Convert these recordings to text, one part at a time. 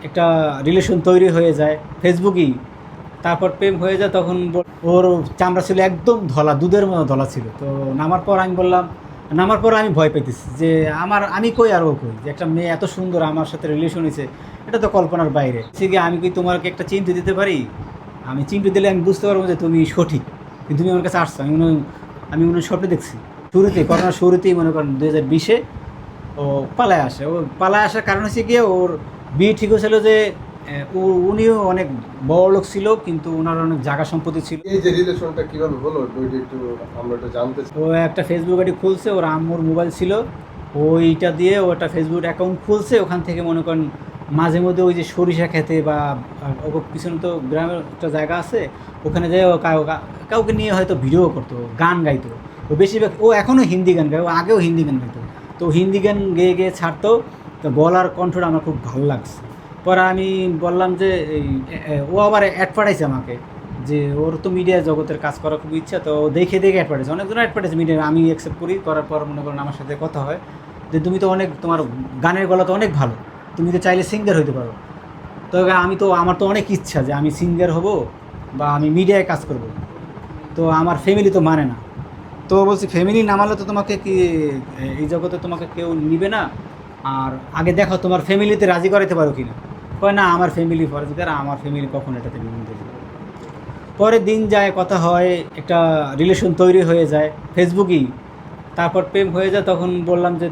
একটা রিলেশন তৈরি হয়ে যায় ফেসবুকেই। তারপর প্রেম হয়ে যায় তখন ওর চামড়া ছিল একদম ধলা, দুধের মতো ধলা ছিল। তো নামার পর আমি বললাম, নামার পর আমি ভয় পেতেছি যে আমি কই আর ও কই, যে একটা মেয়ে এত সুন্দর আমার সাথে রিলেশন হয়েছে, এটা তো কল্পনার বাইরে। সে কি আমি কি তোমাকে একটা চিন্তা দিতে পারি? আমি চিন্তা দিলে আমি বুঝতে পারবো যে তুমি সঠিক, কিন্তু তুমি আমার কাছে আসছো। আমি মনে হয় স্বপ্নে দেখছি। শুরুতেই করোনার শুরুতেই মনে করেন 2020-এ ও পালায় আসে। ও পালায় আসার কারণ হচ্ছে গিয়ে ওর বিয়ে ঠিক হয়েছিল যে উনিও অনেক বড়লোক ছিল, কিন্তু ওনার অনেক জায়গা সম্পত্তি ছিল। এই যে রিলেশনটা কিভাবে হলো ওইটা একটু আমরা একটু জানতে চাই। ও একটা ফেসবুক আইডি খুলছে, ওর আম্মুর মোবাইল ছিল, ওইটা দিয়ে ও একটা ফেসবুক অ্যাকাউন্ট খুলছে। ওখান থেকে মনে করেন মাঝে মধ্যে ওই যে সরিষা খেতে বা ওর পিছনে তো গ্রামের একটা জায়গা আছে, ওখানে যেয়ে ও কাউকে নিয়ে হয়তো ভিডিও করতো, গান গাইতো। ও বেশিরভাগ ও এখনও হিন্দি গান গায়, ও আগেও হিন্দি গান গাইতো। তো হিন্দি গান গেয়ে গেয়ে ছাড়তো। তো গলার কণ্ঠটা আমার খুব ভালো লাগছে। পরে আমি বললাম যে ও আবার অ্যাড পাঠাইছে আমাকে, যে ওর তো মিডিয়া জগতের কাজ করার খুব ইচ্ছা। তো দেখে দেখে অ্যাড পাঠিয়েছে, অনেকজন অ্যাড পাঠিয়েছে মিডিয়া, আমি অ্যাকসেপ্ট করি। করার পর মনে করেন আমার সাথে কথা হয় যে তুমি তো অনেক, তোমার গানের গলা তো অনেক ভালো, তুমি তো চাইলে সিঙ্গার হইতে পারো। তো আমার তো অনেক ইচ্ছা যে আমি সিঙ্গার হব বা আমি মিডিয়ায় কাজ করব। তো আমার ফ্যামিলি তো মানে না। তো বলছি ফ্যামিলি না মানলে তো তোমাকে কি এই জগতে তোমাকে কেউ নিবে না। আর আগে দেখো তোমার ফ্যামিলিতে রাজি করাইতে পারো কি না। কয় না, আমার ফ্যামিলি ফরেজগার, আমার ফ্যামিলি কখনো এটাতে মেনে দেবে না। পরে দিন যায়, কথা হয়, একটা রিলেশন তৈরি হয়ে যায় ফেসবুকেই। তারপর প্রেম হয়ে যায় তখন বললাম যে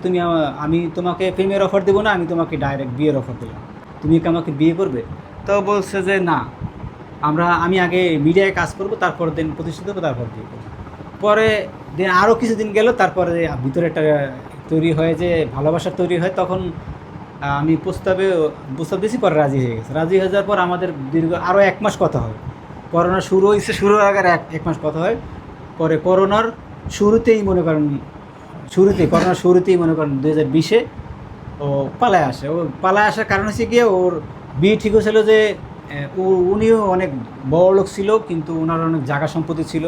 আমি তোমাকে প্রেমের অফার দেবো না, আমি তোমাকে ডাইরেক্ট বিয়ের অফার দিলাম, তুমি কি আমাকে বিয়ে করবে? তো বলছে যে না, আমি আগে মিডিয়ায় কাজ করব, তারপর দিন প্রতিষ্ঠিত হবো, তারপর বিয়ে করবো। পরে দিন আরও কিছুদিন গেল, তারপরে ভিতরে একটা তৈরি হয় যে ভালোবাসা তৈরি হয়। তখন আমি প্রস্তাব দিয়েছি, পরে রাজি হয়ে গেছে। রাজি হয়ে যাওয়ার পর আমাদের দীর্ঘ আরও 1 মাস কথা হয়। করোনা শুরু হয়েছে, শুরুর আগে এক মাস কথা হয়। পরে করোনার শুরুতেই মনে করেন, করোনার শুরুতেই মনে করেন 2020-এ ও পালায় আসে। ও পালায় আসার কারণ হচ্ছে গিয়ে ওর বিয়ে ঠিক হয়েছিল যে উনিও অনেক বড়লোক ছিল, কিন্তু ওনার অনেক জায়গা সম্পত্তি ছিল।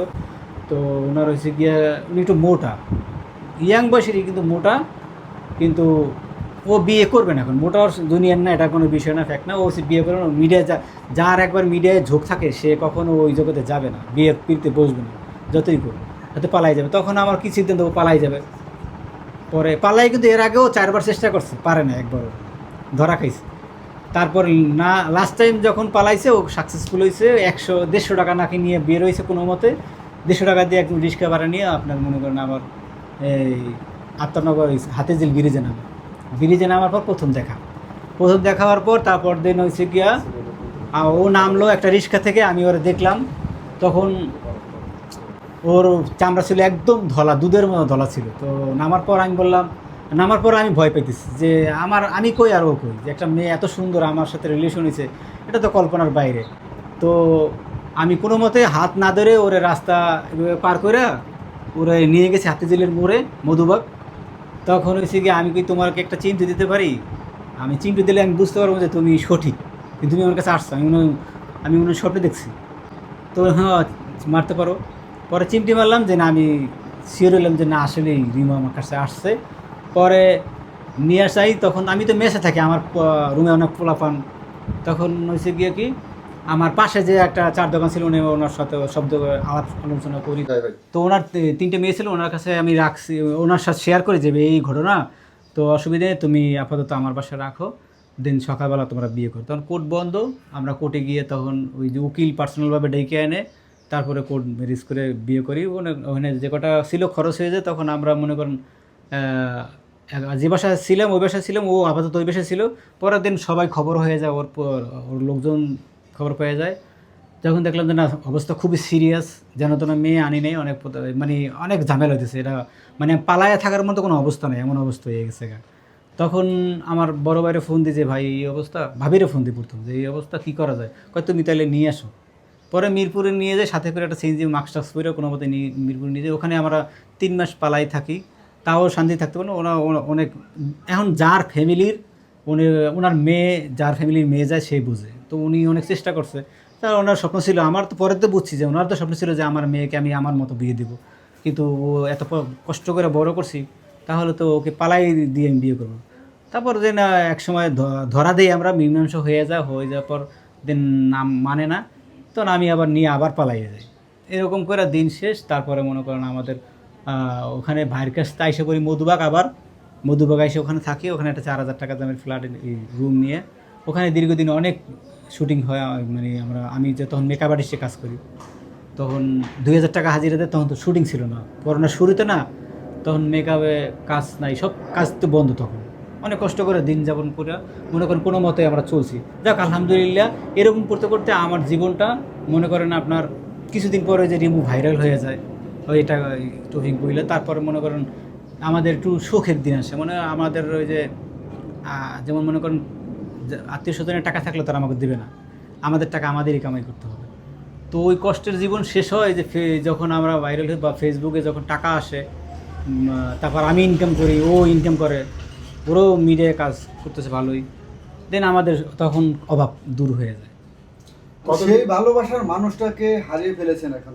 তো ওনার হচ্ছে গিয়ে উনি একটু মোটা, ইয়াং বয়সেরই কিন্তু মোটা। কিন্তু ও বিয়ে করবে না এখন, মোটা ওর দুনিয়ার না, এটা কোনো বিষয় না, ফ্যাক্ট না। ও সে বিয়ে করবে না। মিডিয়া যার একবার মিডিয়ায় ঝোঁক থাকে সে কখনো ওই জগতে যাবে না, বিয়ের পিড়িতে বসবে না, যতই করবে, হয়তো পালাই যাবে। তখন আমার কি সিদ্ধান্ত, ও পালাই যাবে। পরে পালাই, কিন্তু এর আগেও 4বার চেষ্টা করছে, পারে না, একবারও ধরা খাইছে। তারপর না, লাস্ট টাইম যখন পালাইছে ও সাকসেসফুল হয়েছে। 150 টাকা নাকি নিয়ে বের হয়েছে কোনো মতে। 150 টাকা দিয়ে একদম রিক্সা ভাড়া নিয়ে আপনার মনে করেন আবার এই আত্মনগর হাতিঝিল ব্রিজে নামে। ব্রিজে নামার পর প্রথম দেখা হওয়ার পর তারপর দিন হয়েছে গিয়া ও নামলো একটা রিক্সা থেকে, আমি ওরা দেখলাম। তখন ওর চামড়া ছিল একদম ধলা, দুধের মতো ধলা ছিল। তো নামার পর আমি ভয় পেতেছি যে আমি কই আর ও কই, যে একটা মেয়ে এত সুন্দর আমার সাথে রিলেশন হয়েছে, এটা তো কল্পনার বাইরে। তো আমি কোনো মতে হাত না ধরে ওরে রাস্তা এভাবে পার করে ওরে নিয়ে গেছে হাতিঝিলের মোড়ে, মধুবাগ। তখন হয়েছে কি আমি কি তোমাকে একটা চিন্তা দিতে পারি? আমি চিন্তা দিলে আমি বুঝতে পারবো যে তুমি সঠিক, কিন্তু তুমি আমার কাছে আসছো। আমি মনে হয় স্বপ্নে দেখছি। তো হ্যাঁ, মারতে পারো। পরে চিমটি মারলাম যে না, আমি শিওর হলাম যে না, আসলেই রিমা আমার কাছে আসছে। পরে নিয়ে আসাই, তখন আমি তো মেসে থাকি, আমার রুমে অনেক পোলাপান। তখন হয়েছে গিয়ে কি, আমার পাশে যে একটা চার দোকান ছিল, ওনার সাথে শব্দ করে আলাপ আলোচনা করি। হ্যাঁ ভাই। তো ওনার 3টে মেয়ে ছিল, ওনার কাছে আমি রাখছি, ওনার সাথে শেয়ার করি যে এই ঘটনা। তো অসুবিধে নেই, তুমি আপাতত আমার বাসায় রাখো, দিন সকালবেলা তোমরা বিয়ে করো। তখন কোর্ট বন্ধ, আমরা কোর্টে গিয়ে তখন ওই যে উকিল পার্সোনালভাবে ডেকে এনে তারপরে কোর্ট ম্যারেজ করে বিয়ে করি। ওখানে যে কটা ছিল খরচ হয়ে যায়, তখন আমরা মনে করেন যে বাসায় ছিলাম ওই বাসায় ছিলাম, ও আপাতত ওই বাসায় ছিল। পরের দিন সবাই খবর হয়ে যায়, ওর লোকজন খবর পেয়ে যায়। যখন দেখলাম যে না, অবস্থা খুবই সিরিয়াস, যেন তেন মেয়ে আনি নেই, মানে অনেক ঝামেলা হইতেছে এটা, মানে পালায়া থাকার মতো কোনো অবস্থা নেই, এমন অবস্থা হয়ে গেছে গা। তখন আমার বড় ভাইরে ফোন দিই যে ভাই এই অবস্থা, ভাবিরে ফোন দিই প্রথম যে এই অবস্থা কী করা যায়। কয় তুমি তাহলে নিয়ে আসো। পরে মিরপুরে নিয়ে যায়, সাথে করে একটা সিএনজি মাস্ক টাস্ক করে কোনো মতে নিয়ে মিরপুরে নিয়ে যাই। ওখানে আমরা 3 মাস পালাই থাকি, তাও শান্তি থাকতে পারে না। অনেক, এখন যার ফ্যামিলির উনি, ওনার মেয়ে যার ফ্যামিলির মেয়ে যায় সে বুঝে। তো উনি অনেক চেষ্টা করছে। তার ওনার স্বপ্ন ছিল, আমার তো পরে তো বুঝছি যে ওনার তো স্বপ্ন ছিল যে আমার মেয়েকে আমি আমার মতো বিয়ে দেবো। কিন্তু ও এত কষ্ট করে বড় করছি, তাহলে তো ওকে পালাই দিয়ে আমি বিয়ে করবো। তারপর যে না এক সময় ধরা দেই আমরা, মীমাংস হয়ে যাওয়ার পর দিন নাম মানে না, তখন আমি আবার নিয়ে আবার পালাইয়ে যাই। এরকম করে দিন শেষ। তারপরে মনে করেন আমাদের ওখানে ভাইয়ের কাছ থেকে এসে করি মধুবাগ, আবার মধুবাগ এসে ওখানে থাকি, ওখানে একটা 4,000 টাকা দামের ফ্ল্যাট রুম নিয়ে ওখানে দীর্ঘদিন অনেক শুটিং হয়। মানে আমি যে তখন মেকআপ আর্টিস্টে কাজ করি, তখন 2,000 টাকা হাজিরা দেয়। তখন তো শুটিং ছিল না, করোনার শুরুতে না, তখন মেকআপে কাজ নাই, সব কাজ তো বন্ধ। তখন অনেক কষ্ট করে দিন যাপন করে মনে করেন কোনো মতে আমরা চলছি। যাক আলহামদুলিল্লাহ, এরকম করতে করতে আমার জীবনটা মনে করেন আপনার কিছুদিন পরে যে রিমু ভাইরাল হয়ে যায়, ওইটা টপিক বইলে তারপরে মনে করেন আমাদের একটু সুখের দিন আসে। মানে আমাদের ওই যে যেমন মনে করেন আত্মীয় স্বজনের টাকা থাকলে তারা আমাকে দেবে না, আমাদের টাকা আমাদেরই কামাই করতে হবে। তো ওই কষ্টের জীবন শেষ হয় যে যখন আমরা ভাইরাল হই বা ফেসবুকে যখন টাকা আসে, তারপর আমি ইনকাম করি, ও ইনকাম করে, ওরও মিডিয়ায় কাজ করতেছে ভালোই, দেন আমাদের তখন অভাব দূর হয়ে যায়। সেই ভালোবাসার মানুষটাকে হারিয়ে ফেলেছেন এখন।